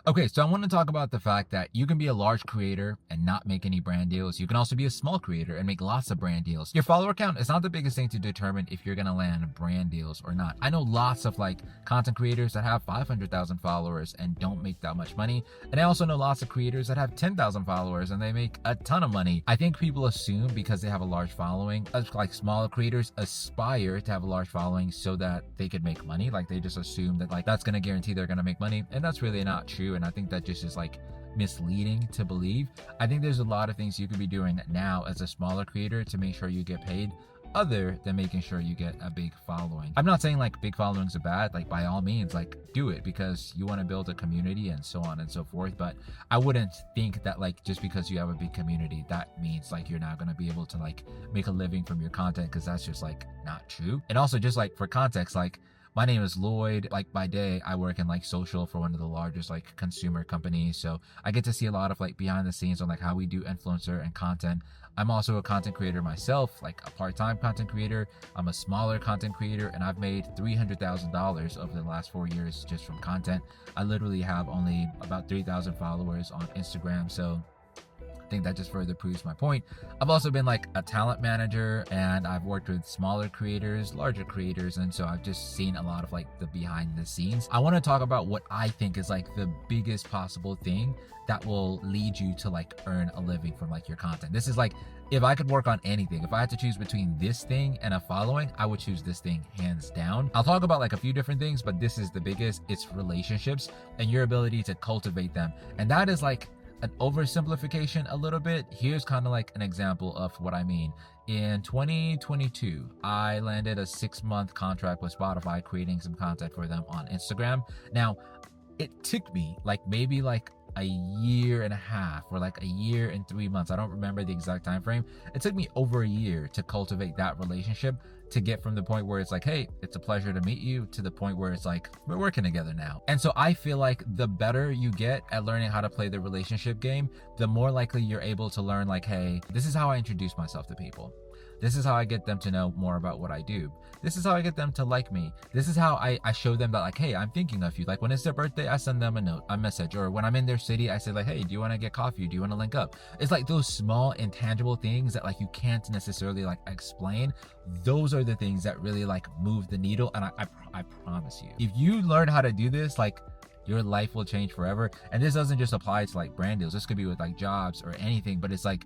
Okay, so I want to talk about the fact that you can be a large creator and not make any brand deals. You can also be a small creator and make lots of brand deals. Your follower count is not the biggest thing to determine if you're going to land brand deals or not. I know lots of like content creators that have 500,000 followers and don't make that much money. And I also know lots of creators that have 10,000 followers and they make a ton of money. I think people assume because they have a large following, like smaller creators aspire to have a large following so that they could make money. Like they just assume that like that's going to guarantee they're going to make money. And that's really not true. And I think that just is like misleading to believe. I think there's a lot of things you could be doing now as a smaller creator to make sure you get paid other than making sure you get a big following. I'm not saying like big followings are bad, like by all means, like do it because you want to build a community and so on and so forth. But I wouldn't think that like just because you have a big community, that means like you're not going to be able to like make a living from your content, because that's just like not true. And also just like for context, like my name is Lloyd. Like by day, I work in like social for one of the largest like consumer companies. So I get to see a lot of like behind the scenes on like how we do influencer and content. I'm also a content creator myself, like a part-time content creator. I'm a smaller content creator and I've made $300,000 over the last 4 years just from content. I literally have only about 3,000 followers on Instagram. So I think that just further proves my point. I've also been like a talent manager and I've worked with smaller creators, larger creators, and so I've just seen a lot of like the behind the scenes. I want to talk about what I think is like the biggest possible thing that will lead you to like earn a living from like your content. This is like, if I could work on anything, if I had to choose between this thing and a following, I would choose this thing hands down. I'll talk about like a few different things, but this is the biggest. It's relationships and your ability to cultivate them. And that is like an oversimplification a little bit. Here's kind of like an example of what I mean. In 2022, I landed a 6-month contract with Spotify creating some content for them on Instagram. Now, it took me like maybe like a year and a half or like a year and 3 months. I don't remember the exact time frame. It took me over a year to cultivate that relationship, to get from the point where it's like, hey, it's a pleasure to meet you, to the point where it's like, we're working together now. And so I feel like the better you get at learning how to play the relationship game, the more likely you're able to learn like, hey, this is how I introduce myself to people. This is how I get them to know more about what I do. This is how I get them to like me. This is how I show them that like, hey, I'm thinking of you. Like when it's their birthday, I send them a message. Or when I'm in their city, I say like, hey, do you want to get coffee? Do you want to link up? It's like those small intangible things that like you can't necessarily like explain. Those are the things that really like move the needle. And I promise you, if you learn how to do this, like your life will change forever. And this doesn't just apply to like brand deals. This could be with like jobs or anything, but it's like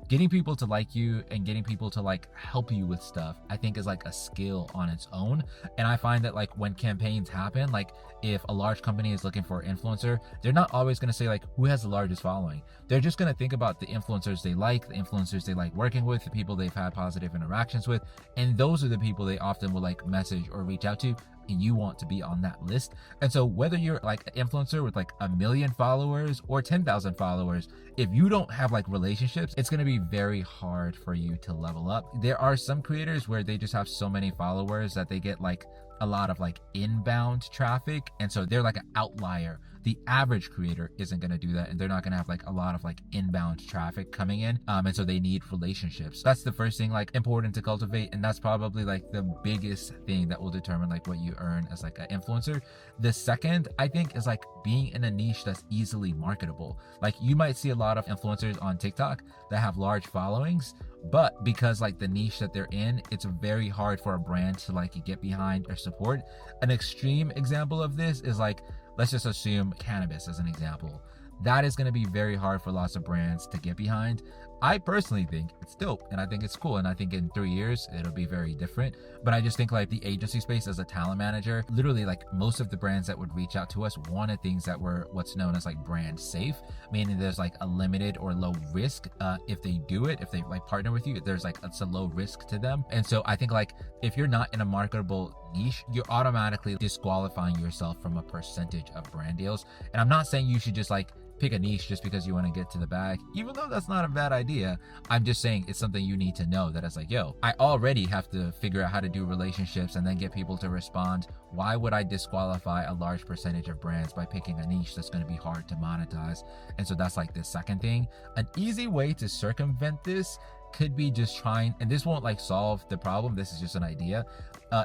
getting people to like you and getting people to like help you with stuff, I think is like a skill on its own. And I find that like when campaigns happen, like if a large company is looking for an influencer, they're not always going to say like who has the largest following. They're just going to think about the influencers they like, the influencers they like working with, the people they've had positive interactions with. And those are the people they often will like message or reach out to. And you want to be on that list. And so whether you're like an influencer with like 1 million followers or 10,000 followers, if you don't have like relationships, it's going to be very hard for you to level up. There are some creators where they just have so many followers that they get like a lot of like inbound traffic. And so they're like an outlier. The average creator isn't going to do that. And they're not going to have like a lot of like inbound traffic coming in. And so they need relationships. That's the first thing like important to cultivate. And that's probably like the biggest thing that will determine like what you earn as like an influencer. The second, I think, is like being in a niche that's easily marketable. Like you might see a lot of influencers on TikTok that have large followings, but because like the niche that they're in, it's very hard for a brand to like get behind or support. An extreme example of this is like, let's just assume cannabis as an example. That is going to be very hard for lots of brands to get behind. I personally think it's dope and I think it's cool. And I think in 3 years, it'll be very different. But I just think like the agency space as a talent manager, literally like most of the brands that would reach out to us wanted things that were what's known as like brand safe, meaning there's like a limited or low risk. If they do it, if they like partner with you, there's like, it's a low risk to them. And so I think like if you're not in a marketable niche, you're automatically disqualifying yourself from a percentage of brand deals. And I'm not saying you should just like pick a niche just because you want to get to the bag, even though that's not a bad idea. I'm just saying it's something you need to know, that it's like, yo, I already have to figure out how to do relationships and then get people to respond. Why would I disqualify a large percentage of brands by picking a niche that's going to be hard to monetize? And so that's like the second thing. An easy way to circumvent this could be just trying, and this won't like solve the problem, this is just an idea,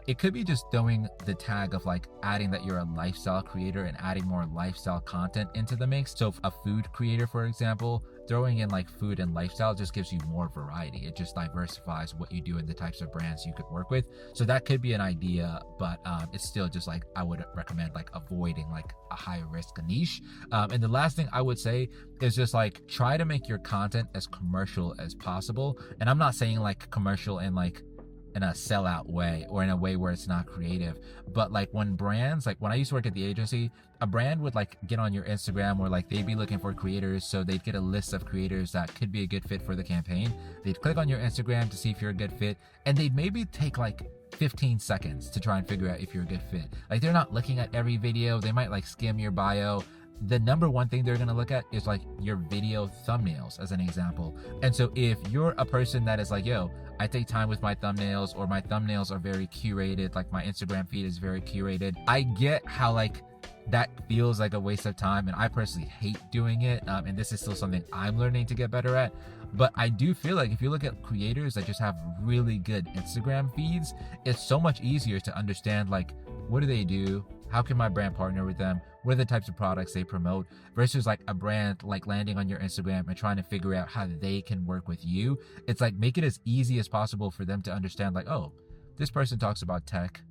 It could be just throwing the tag of like adding that you're a lifestyle creator and adding more lifestyle content into the mix. So a food creator, for example, throwing in like food and lifestyle just gives you more variety. It just diversifies what you do and the types of brands you could work with. So that could be an idea, but it's still just like I would recommend like avoiding like a high risk niche. And the last thing I would say is just like try to make your content as commercial as possible. And I'm not saying like commercial in a sellout way or in a way where it's not creative, but like when brands, like when I used to work at the agency, a brand would like get on your Instagram or like they'd be looking for creators, so they'd get a list of creators that could be a good fit for the campaign. They'd click on your Instagram to see if you're a good fit, and they'd maybe take like 15 seconds to try and figure out if you're a good fit. Like they're not looking at every video, they might like skim your bio. The number one thing they're gonna look at is like your video thumbnails, as an example. And so if you're a person that is like, yo, I take time with my thumbnails, or my thumbnails are very curated, like my Instagram feed is very curated, I get how like that feels like a waste of time, and I personally hate doing it, and this is still something I'm learning to get better at. But I do feel like if you look at creators that just have really good Instagram feeds, it's so much easier to understand like, what do they do, how can my brand partner with them, what are the types of products they promote, versus like a brand like landing on your Instagram and trying to figure out how they can work with you. It's like make it as easy as possible for them to understand like, oh, this person talks about tech,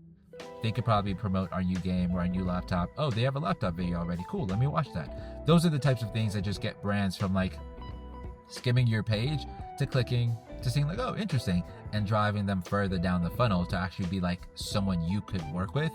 they could probably promote our new game or our new laptop. Oh, they have a laptop video already, cool, let me watch that. Those are the types of things that just get brands from like skimming your page to clicking to seeing like, oh, interesting, and driving them further down the funnel to actually be like someone you could work with,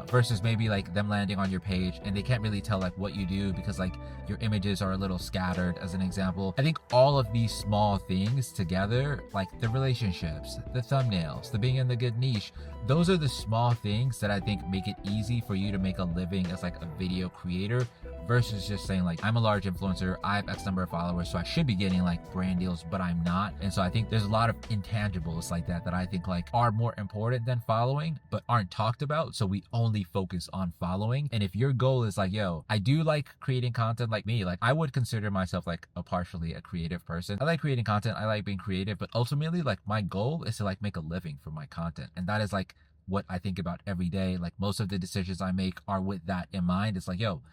versus maybe like them landing on your page and they can't really tell like what you do because like your images are a little scattered, as an example. I think all of these small things together, like the relationships, the thumbnails, the being in the good niche, those are the small things that I think make it easy for you to make a living as like a video creator, versus just saying like, I'm a large influencer, I have X number of followers, so I should be getting like brand deals, but I'm not. And so I think there's a lot of intangibles like that I think like are more important than following, but aren't talked about. So we only focus on following. And if your goal is like, yo, I do like creating content, like me, like I would consider myself like partially a creative person. I like creating content, I like being creative, but ultimately like my goal is to like make a living from my content. And that is like what I think about every day. Like most of the decisions I make are with that in mind. It's like, yo,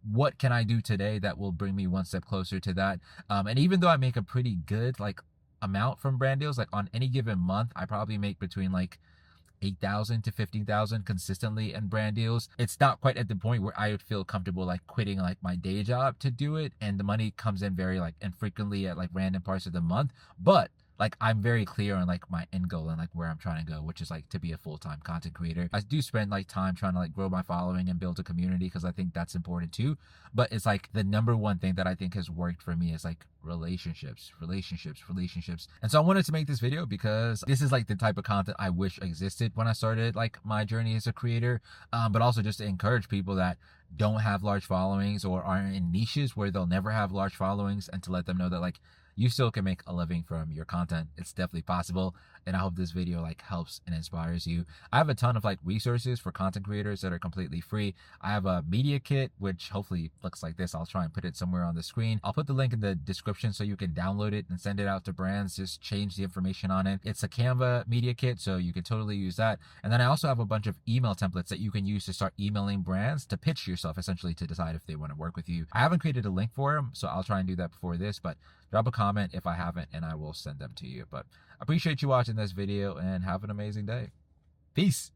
what can I do today that will bring me one step closer to that? And even though I make a pretty good like amount from brand deals, like on any given month, I probably make between like 8,000 to 15,000 consistently in brand deals. It's not quite at the point where I would feel comfortable like quitting like my day job to do it, and the money comes in very like infrequently at like random parts of the month, but like I'm very clear on like my end goal and like where I'm trying to go, which is like to be a full-time content creator. I do spend like time trying to like grow my following and build a community because I think that's important too. But it's like the number one thing that I think has worked for me is like relationships. And so I wanted to make this video because this is like the type of content I wish existed when I started like my journey as a creator, but also just to encourage people that don't have large followings or are in niches where they'll never have large followings, and to let them know that like you still can make a living from your content. It's definitely possible. And I hope this video like helps and inspires you. I have a ton of like resources for content creators that are completely free. I have a media kit, which hopefully looks like this. I'll try and put it somewhere on the screen. I'll put the link in the description so you can download it and send it out to brands. Just change the information on it. It's a Canva media kit, so you can totally use that. And then I also have a bunch of email templates that you can use to start emailing brands to pitch yourself, essentially to decide if they want to work with you. I haven't created a link for them, so I'll try and do that before this, but drop a comment if I haven't and I will send them to you. But I appreciate you watching this video and have an amazing day. Peace.